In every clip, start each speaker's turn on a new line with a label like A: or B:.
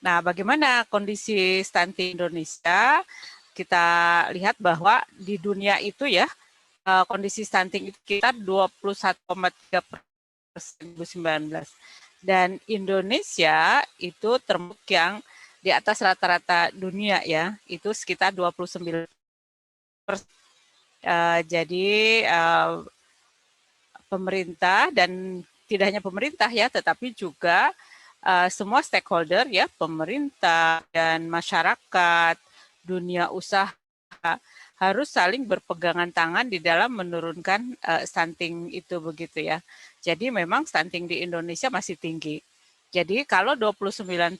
A: Nah, bagaimana kondisi stunting Indonesia? Kita lihat bahwa di dunia itu ya, kondisi stunting itu kita 21,3% 2019. Dan Indonesia itu termasuk yang di atas rata-rata dunia ya, itu sekitar 29%. Jadi pemerintah dan tidak hanya pemerintah ya, tetapi juga semua stakeholder ya, pemerintah dan masyarakat, dunia usaha harus saling berpegangan tangan di dalam menurunkan stunting itu begitu ya. Jadi memang stunting di Indonesia masih tinggi. Jadi kalau 29%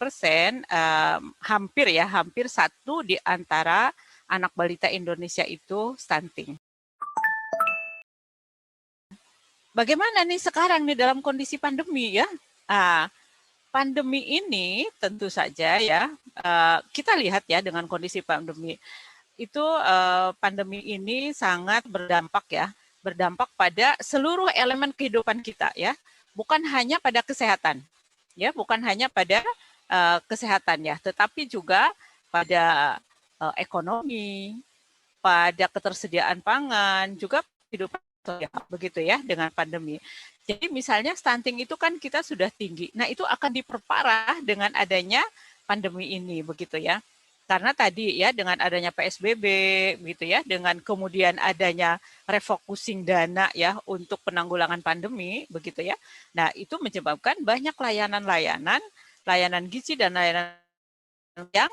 A: hampir satu di antara anak balita Indonesia itu stunting. Bagaimana nih sekarang nih dalam kondisi pandemi ya? Ah, pandemi ini tentu saja ya, kita lihat ya dengan kondisi pandemi itu, pandemi ini sangat berdampak ya, berdampak pada seluruh elemen kehidupan kita ya, bukan hanya pada kesehatan, ya, bukan hanya pada kesehatan ya, tetapi juga pada ekonomi, pada ketersediaan pangan, juga kehidupan sosial, begitu ya, dengan pandemi. Jadi misalnya stunting itu kan kita sudah tinggi. Nah, itu akan diperparah dengan adanya pandemi ini, begitu ya. Karena tadi ya dengan adanya PSBB gitu ya, dengan kemudian adanya refocusing dana ya untuk penanggulangan pandemi begitu ya. Nah, itu menyebabkan banyak layanan-layanan, layanan gizi dan layanan yang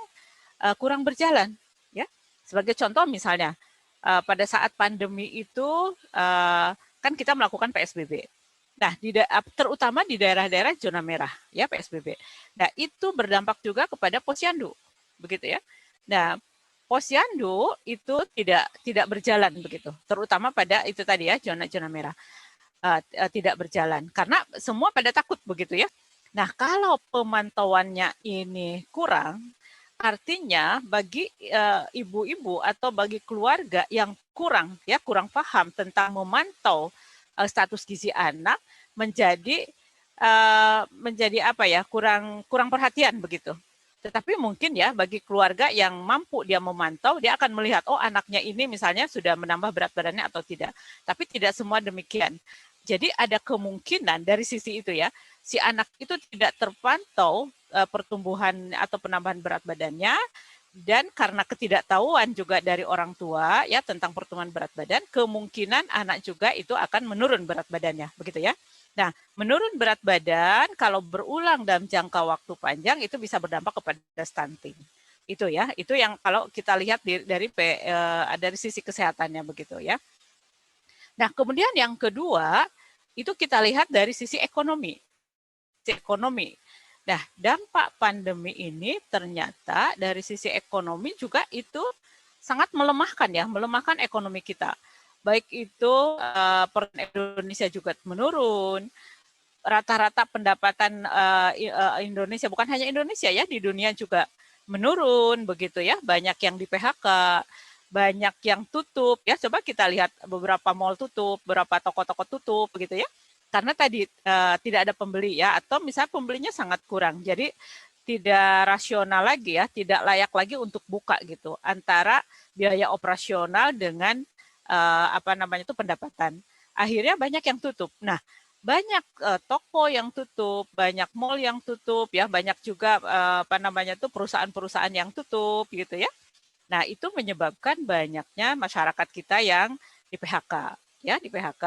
A: kurang berjalan ya. Sebagai contoh misalnya pada saat pandemi itu kan kita melakukan PSBB. Nah, terutama di daerah-daerah zona merah ya PSBB. Nah, itu berdampak juga kepada posyandu, begitu ya. Nah, posyandu itu tidak berjalan begitu, terutama pada itu tadi ya zona-zona merah tidak berjalan karena semua pada takut begitu ya. Nah, kalau pemantauannya ini kurang, artinya bagi ibu-ibu atau bagi keluarga yang kurang paham tentang memantau status gizi anak menjadi apa ya kurang kurang perhatian begitu. Tetapi mungkin ya bagi keluarga yang mampu dia memantau, dia akan melihat oh anaknya ini misalnya sudah menambah berat badannya atau tidak. Tapi tidak semua demikian. Jadi ada kemungkinan dari sisi itu ya, si anak itu tidak terpantau pertumbuhan atau penambahan berat badannya dan karena ketidaktahuan juga dari orang tua ya tentang pertumbuhan berat badan, kemungkinan anak juga itu akan menurun berat badannya, begitu ya. Nah, menurun berat badan kalau berulang dalam jangka waktu panjang itu bisa berdampak kepada stunting. Itu ya, itu yang kalau kita lihat dari sisi kesehatannya begitu ya. Nah, kemudian yang kedua, itu kita lihat dari sisi ekonomi. Sisi ekonomi. Nah, dampak pandemi ini ternyata dari sisi ekonomi juga itu sangat melemahkan ya, melemahkan ekonomi kita. Baik itu Indonesia juga menurun, rata-rata pendapatan Indonesia, bukan hanya Indonesia ya, di dunia juga menurun begitu ya, banyak yang di PHK, banyak yang tutup ya. Coba kita lihat beberapa mall tutup, beberapa toko-toko tutup begitu ya. Karena tadi tidak ada pembeli ya atau misalnya pembelinya sangat kurang. Jadi tidak rasional lagi ya, tidak layak lagi untuk buka gitu antara biaya operasional dengan apa namanya itu pendapatan. Akhirnya banyak yang tutup. Nah, banyak toko yang tutup, banyak mall yang tutup ya, banyak juga apa namanya itu perusahaan-perusahaan yang tutup gitu ya. Nah, itu menyebabkan banyaknya masyarakat kita yang di PHK, ya, di PHK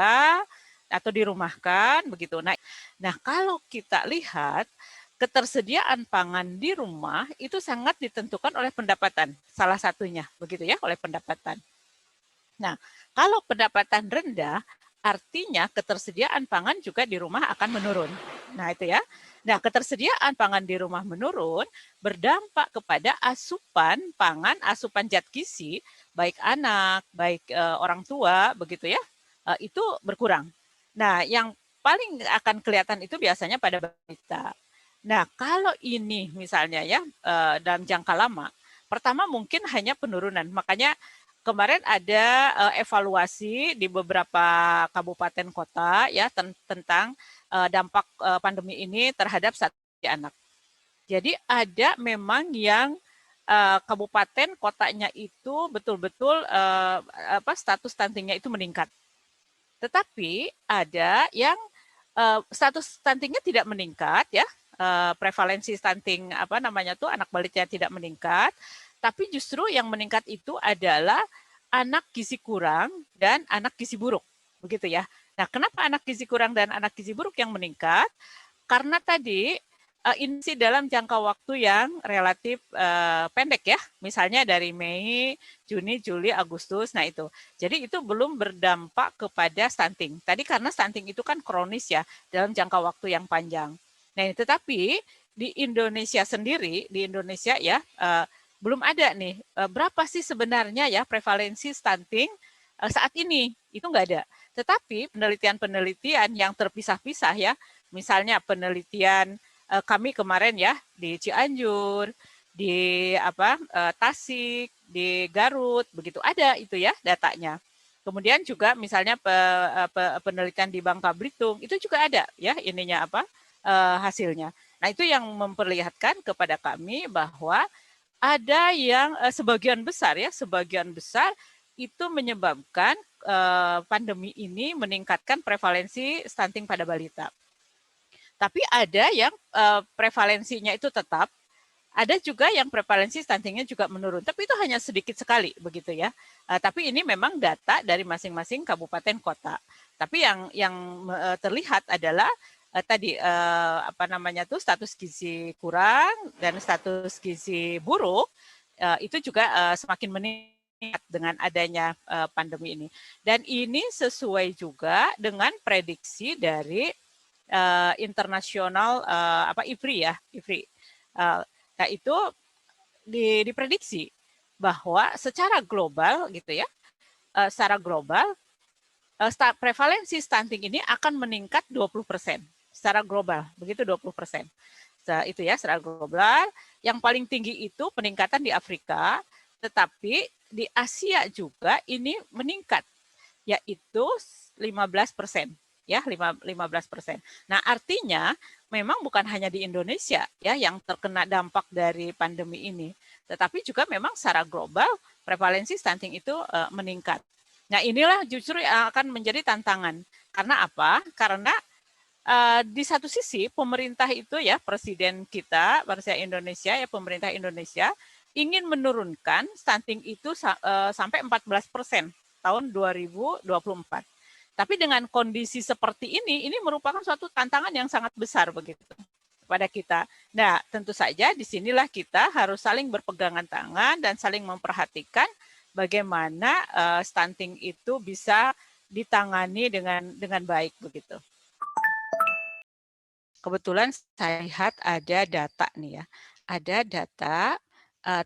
A: atau dirumahkan begitu. Nah, kalau kita lihat ketersediaan pangan di rumah itu sangat ditentukan oleh pendapatan, salah satunya begitu ya, oleh pendapatan. Nah, kalau pendapatan rendah, artinya ketersediaan pangan juga di rumah akan menurun. Nah, itu ya. Nah, ketersediaan pangan di rumah menurun berdampak kepada asupan pangan, asupan zat gizi, baik anak, baik orang tua, begitu ya, itu berkurang. Nah, yang paling akan kelihatan itu biasanya pada balita. Nah, kalau ini misalnya ya dalam jangka lama, pertama mungkin hanya penurunan. Makanya kemarin ada evaluasi di beberapa kabupaten kota ya tentang dampak pandemi ini terhadap studi anak. Jadi ada memang yang kabupaten kotanya itu betul-betul status stuntingnya itu meningkat. Tetapi ada yang status stuntingnya tidak meningkat ya, prevalensi stunting anak balita tidak meningkat, tapi justru yang meningkat itu adalah anak gizi kurang dan anak gizi buruk, begitu ya. Nah, kenapa anak gizi kurang dan anak gizi buruk yang meningkat? Karena tadi ini sih dalam jangka waktu yang relatif pendek ya, misalnya dari Mei, Juni, Juli, Agustus, nah itu. Jadi itu belum berdampak kepada stunting. Tadi karena stunting itu kan kronis ya, dalam jangka waktu yang panjang. Nah, tetapi di Indonesia sendiri, di Indonesia ya, belum ada nih, berapa sih sebenarnya ya prevalensi stunting saat ini, itu nggak ada. Tetapi penelitian-penelitian yang terpisah-pisah ya, misalnya penelitian kami kemarin ya di Cianjur, di Tasik, di Garut, begitu ada itu ya datanya. Kemudian juga misalnya penelitian di Bangka Belitung itu juga ada ya hasilnya. Nah, itu yang memperlihatkan kepada kami bahwa ada yang sebagian besar itu menyebabkan pandemi ini meningkatkan prevalensi stunting pada balita. Tapi ada yang prevalensinya itu tetap, ada juga yang prevalensi stuntingnya juga menurun, tapi itu hanya sedikit sekali begitu ya. Tapi ini memang data dari masing-masing kabupaten kota. Tapi yang terlihat adalah tadi status gizi kurang dan status gizi buruk itu juga semakin meningkat dengan adanya pandemi ini. Dan ini sesuai juga dengan prediksi dari internasional IFRI ya, IFRI. Nah, itu diprediksi bahwa secara global gitu ya, secara global prevalensi stunting ini akan meningkat 20% secara global, begitu 20%. Itu ya secara global. Yang paling tinggi itu peningkatan di Afrika, tetapi di Asia juga ini meningkat, yaitu 15%. Ya, 15%. Nah, artinya memang bukan hanya di Indonesia ya yang terkena dampak dari pandemi ini, tetapi juga memang secara global prevalensi stunting itu meningkat. Nah, inilah justru yang akan menjadi tantangan. Karena apa? Karena di satu sisi pemerintah itu ya, presiden kita, Presiden Indonesia ya, pemerintah Indonesia ingin menurunkan stunting itu sampai 14% tahun 2024. Tapi dengan kondisi seperti ini merupakan suatu tantangan yang sangat besar begitu pada kita. Nah, tentu saja disinilah kita harus saling berpegangan tangan dan saling memperhatikan bagaimana stunting itu bisa ditangani dengan baik begitu. Kebetulan saya lihat ada data nih ya, ada data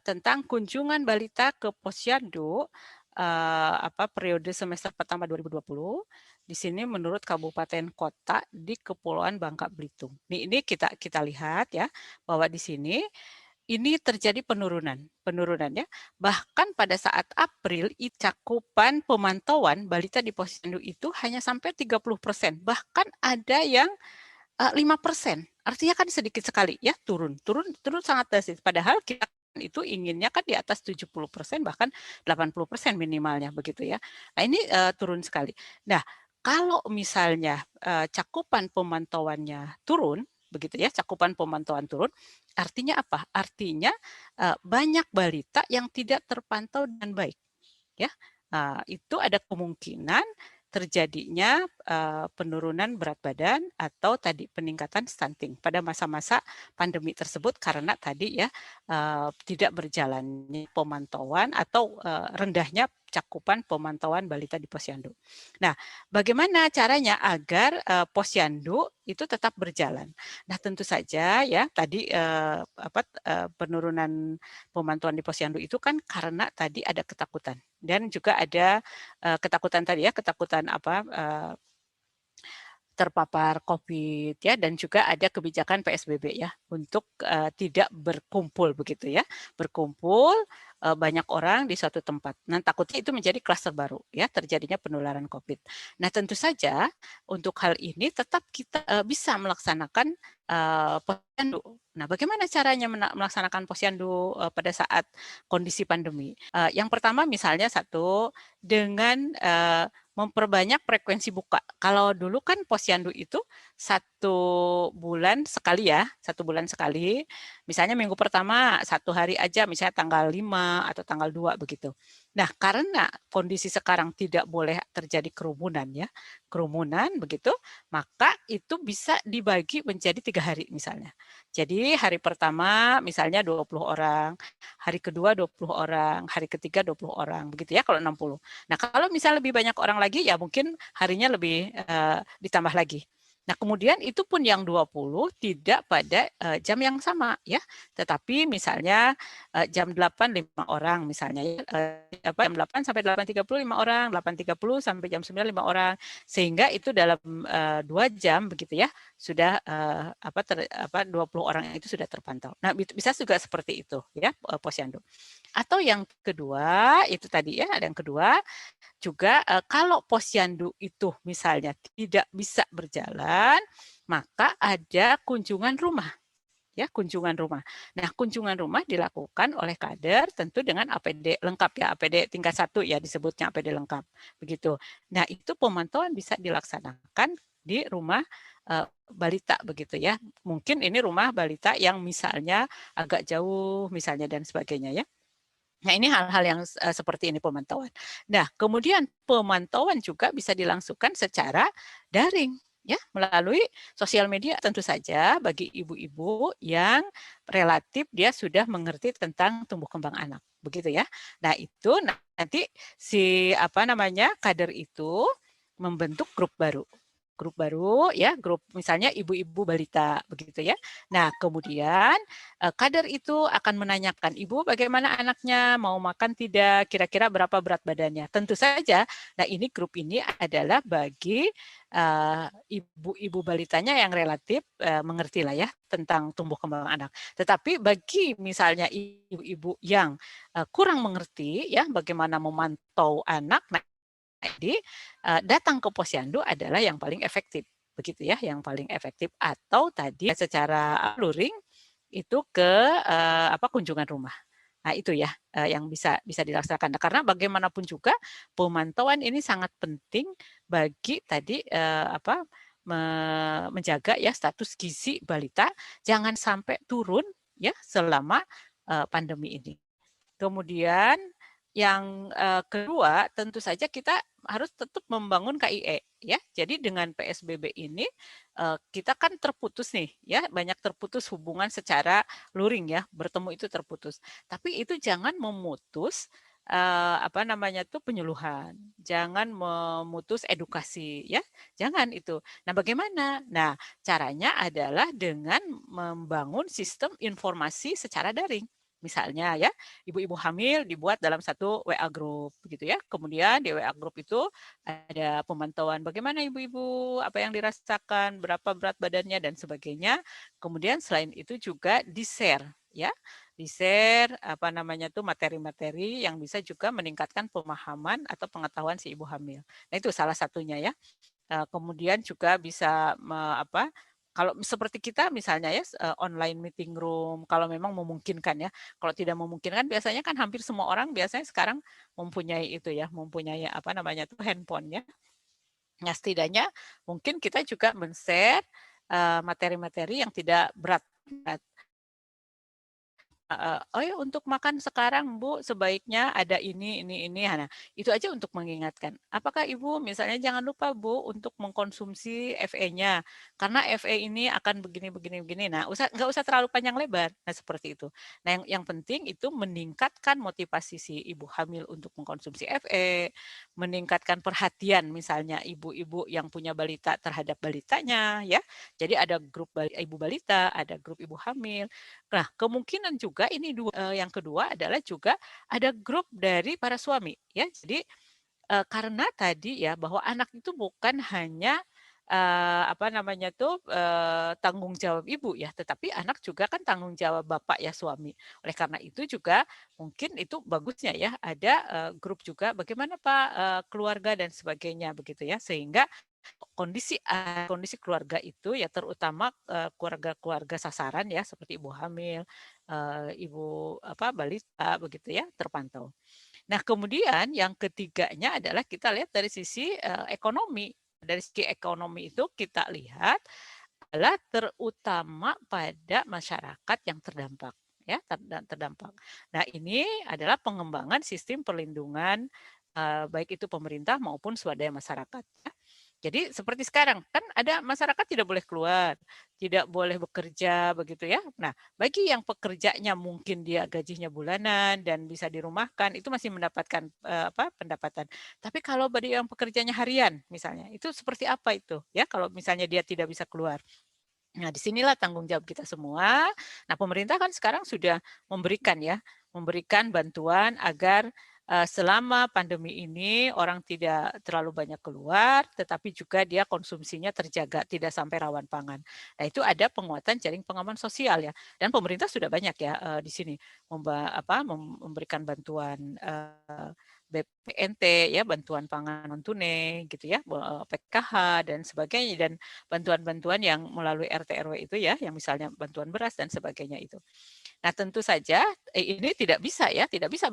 A: tentang kunjungan balita ke Posyandu periode semester pertama 2020. Di sini menurut kabupaten kota di Kepulauan Bangka Belitung. Ini kita lihat ya bahwa di sini ini terjadi penurunan ya. Bahkan pada saat April, cakupan pemantauan balita di Posyandu itu hanya sampai 30%. Bahkan ada yang 5%. Artinya kan sedikit sekali ya turun sangat drastis. Padahal kita itu inginnya kan di atas 70%, bahkan 80% minimalnya begitu ya. Nah, ini turun sekali. Nah, kalau misalnya cakupan pemantauannya turun, begitu ya, cakupan pemantauan turun, artinya apa? Artinya banyak balita yang tidak terpantau dengan baik, ya. Itu ada kemungkinan terjadinya penurunan berat badan atau tadi peningkatan stunting pada masa-masa pandemi tersebut karena tadi ya tidak berjalannya pemantauan atau rendahnya cakupan pemantauan balita di Posyandu. Nah, bagaimana caranya agar Posyandu itu tetap berjalan? Nah, tentu saja ya tadi penurunan pemantauan di Posyandu itu kan karena tadi ada ketakutan dan juga ada ketakutan tadi ya, ketakutan terpapar COVID ya, dan juga ada kebijakan PSBB ya untuk tidak berkumpul begitu ya, berkumpul banyak orang di suatu tempat. Nah, takutnya itu menjadi klaster baru ya, terjadinya penularan COVID. Nah, tentu saja untuk hal ini tetap kita bisa melaksanakan posyandu. Nah, bagaimana caranya melaksanakan posyandu pada saat kondisi pandemi? Yang pertama misalnya satu dengan memperbanyak frekuensi buka. Kalau dulu kan posyandu itu 1 bulan sekali ya, 1 bulan sekali. Misalnya minggu pertama 1 hari aja, misalnya tanggal 5 atau tanggal 2 begitu. Nah, karena kondisi sekarang tidak boleh terjadi kerumunan ya, kerumunan begitu, maka itu bisa dibagi menjadi 3 hari misalnya. Jadi hari pertama misalnya 20 orang, hari kedua 20 orang, hari ketiga 20 orang, begitu ya kalau 60. Nah, kalau misalnya lebih banyak orang lagi, ya mungkin harinya lebih ditambah lagi. Nah, kemudian itu pun yang 20 tidak pada jam yang sama ya, tetapi misalnya jam 8 5 orang misalnya ya, jam 8 sampai 8.30 5 orang, 8.30 sampai jam 9 5 orang, sehingga itu dalam 2 jam begitu ya, sudah 20 orang itu sudah terpantau. Nah, bisa juga seperti itu ya posyandu. Atau yang kedua, itu tadi ya, ada yang kedua, juga kalau posyandu itu misalnya tidak bisa berjalan, maka ada kunjungan rumah. Ya, kunjungan rumah. Nah, kunjungan rumah dilakukan oleh kader tentu dengan APD lengkap ya, APD tingkat 1 ya disebutnya APD lengkap. Begitu. Nah, itu pemantauan bisa dilaksanakan di rumah balita begitu ya. Mungkin ini rumah balita yang misalnya agak jauh misalnya dan sebagainya ya. Nah, ini hal-hal yang seperti ini pemantauan. Nah, kemudian pemantauan juga bisa dilangsungkan secara daring ya, melalui sosial media tentu saja bagi ibu-ibu yang relatif dia sudah mengerti tentang tumbuh kembang anak, begitu ya. Nah, itu nanti si kader itu membentuk grup baru ya, grup misalnya ibu-ibu balita begitu ya. Nah, kemudian kader itu akan menanyakan, "Ibu bagaimana anaknya, mau makan tidak, kira-kira berapa berat badannya?" Tentu saja, nah ini grup ini adalah bagi ibu-ibu balitanya yang relatif mengerti lah ya tentang tumbuh kembang anak. Tetapi bagi misalnya ibu-ibu yang kurang mengerti ya bagaimana memantau anak, nah jadi datang ke posyandu adalah yang paling efektif, begitu ya, yang paling efektif. Atau tadi secara luring itu ke kunjungan rumah. Nah, itu ya yang bisa bisa dilaksanakan. Nah, karena bagaimanapun juga pemantauan ini sangat penting bagi tadi menjaga ya status gizi balita jangan sampai turun ya selama pandemi ini. Kemudian yang kedua tentu saja kita harus tetap membangun KIE ya. Jadi dengan PSBB ini kita kan terputus nih ya, banyak terputus hubungan secara luring ya, bertemu itu terputus. Tapi itu jangan memutus penyuluhan, jangan memutus edukasi ya, jangan itu. Nah, bagaimana? Nah, caranya adalah dengan membangun sistem informasi secara daring. Misalnya ya, ibu-ibu hamil dibuat dalam satu WA group begitu ya. Kemudian di WA group itu ada pemantauan bagaimana ibu-ibu, apa yang dirasakan, berapa berat badannya dan sebagainya. Kemudian selain itu juga di-share ya. Di-share materi-materi yang bisa juga meningkatkan pemahaman atau pengetahuan si ibu hamil. Nah, itu salah satunya ya. Kemudian juga bisa kalau seperti kita misalnya ya online meeting room kalau memang memungkinkan ya. Kalau tidak memungkinkan biasanya kan hampir semua orang biasanya sekarang mempunyai itu ya, mempunyai handphone ya. Nah, setidaknya mungkin kita juga men-share materi-materi yang tidak berat. Oh ya untuk makan sekarang Bu sebaiknya ada ini. Nah, itu aja untuk mengingatkan. Apakah Ibu misalnya jangan lupa Bu untuk mengkonsumsi FE-nya karena FE ini akan begini. Nah, nggak usah terlalu panjang lebar. Nah, seperti itu. Nah, yang penting itu meningkatkan motivasi si ibu hamil untuk mengkonsumsi FE, meningkatkan perhatian misalnya ibu-ibu yang punya balita terhadap balitanya ya. Jadi ada grup ibu balita, ada grup ibu hamil. Nah, kemungkinan juga ini yang kedua adalah juga ada grup dari para suami ya. Jadi karena tadi ya bahwa anak itu bukan hanya apa namanya tuh, tanggung jawab ibu ya, tetapi anak juga kan tanggung jawab bapak ya, suami. Oleh karena itu juga mungkin itu bagusnya ya ada, grup juga bagaimana Pak, keluarga dan sebagainya begitu ya, sehingga kondisi keluarga itu ya terutama, keluarga-keluarga sasaran ya seperti ibu hamil, ibu apa, balita begitu ya, terpantau. Nah, kemudian yang ketiganya adalah kita lihat dari sisi, ekonomi. Dari segi ekonomi itu kita lihat adalah terutama pada masyarakat yang terdampak ya, terdampak. Nah, ini adalah pengembangan sistem perlindungan, baik itu pemerintah maupun swadaya masyarakat ya. Jadi seperti sekarang, kan ada masyarakat tidak boleh keluar, tidak boleh bekerja begitu ya. Nah, bagi yang pekerjanya mungkin dia gajinya bulanan dan bisa dirumahkan, itu masih mendapatkan, apa, pendapatan. Tapi kalau bagi yang pekerjanya harian misalnya, itu seperti apa itu ya kalau misalnya dia tidak bisa keluar. Nah, disinilah tanggung jawab kita semua. Nah, pemerintah kan sekarang sudah memberikan ya, memberikan bantuan agar selama pandemi ini orang tidak terlalu banyak keluar, tetapi juga dia konsumsinya terjaga, tidak sampai rawan pangan. Nah, itu ada penguatan jaring pengaman sosial ya. Dan pemerintah sudah banyak ya di sini memberikan bantuan BPNT ya, bantuan pangan non tunai gitu ya, PKH dan sebagainya dan bantuan-bantuan yang melalui RT RW itu ya, yang misalnya bantuan beras dan sebagainya itu. Nah, tentu saja ini tidak bisa ya, tidak bisa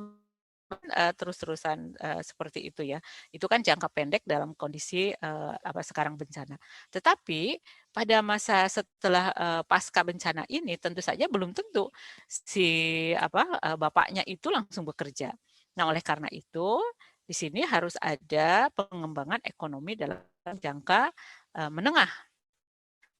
A: terus-terusan seperti itu ya. Itu kan jangka pendek dalam kondisi apa sekarang bencana. Tetapi pada masa setelah pasca bencana ini tentu saja belum tentu si apa bapaknya itu langsung bekerja. Nah, oleh karena itu di sini harus ada pengembangan ekonomi dalam jangka menengah.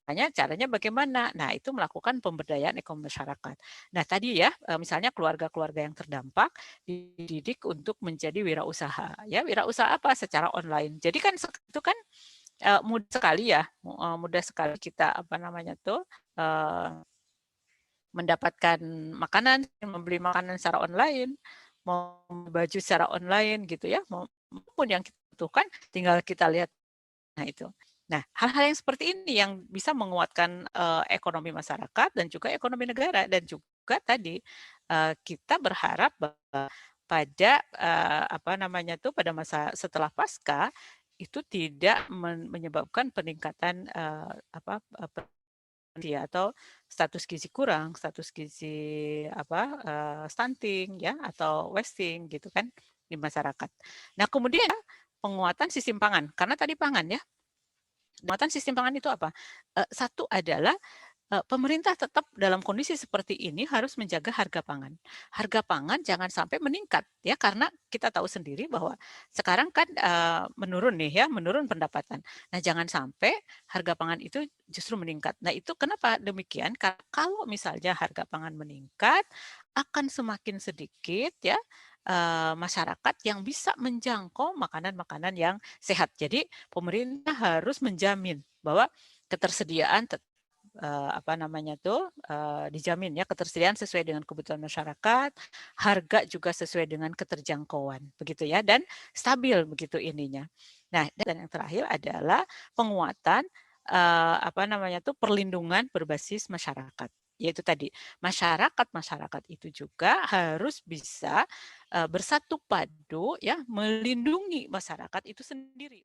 A: Caranya bagaimana? Nah, itu melakukan pemberdayaan ekonomi masyarakat. Nah, tadi ya, misalnya keluarga-keluarga yang terdampak dididik untuk menjadi wirausaha. Ya, wirausaha apa? Secara online. Jadi kan itu kan mudah sekali ya, mudah sekali kita apa namanya tuh mendapatkan makanan, membeli makanan secara online, mau baju secara online gitu ya, maupun yang kita butuhkan tinggal kita lihat. Nah, itu. Nah, hal-hal yang seperti ini yang bisa menguatkan, ekonomi masyarakat dan juga ekonomi negara dan juga tadi, kita berharap bahwa pada, apa namanya tuh, pada masa setelah pasca, itu tidak menyebabkan peningkatan, apa, atau status gizi kurang, status gizi apa, stunting ya, atau wasting gitu kan di masyarakat. Nah, kemudian penguatan sistem pangan, karena tadi pangan ya, penguatan sistem pangan itu apa? Satu adalah, pemerintah tetap dalam kondisi seperti ini harus menjaga harga pangan. Harga pangan jangan sampai meningkat ya, karena kita tahu sendiri bahwa sekarang kan, menurun nih ya, menurun pendapatan. Nah, jangan sampai harga pangan itu justru meningkat. Nah, itu kenapa demikian? Karena kalau misalnya harga pangan meningkat, akan semakin sedikit ya, masyarakat yang bisa menjangkau makanan-makanan yang sehat. Jadi pemerintah harus menjamin bahwa ketersediaan apa namanya tuh, dijamin ya ketersediaan sesuai dengan kebutuhan masyarakat, harga juga sesuai dengan keterjangkauan, begitu ya, dan stabil begitu ininya. Nah, dan yang terakhir adalah penguatan, apa namanya tuh, perlindungan berbasis masyarakat. Yaitu tadi, masyarakat-masyarakat itu juga harus bisa, bersatu padu ya, melindungi masyarakat itu sendiri.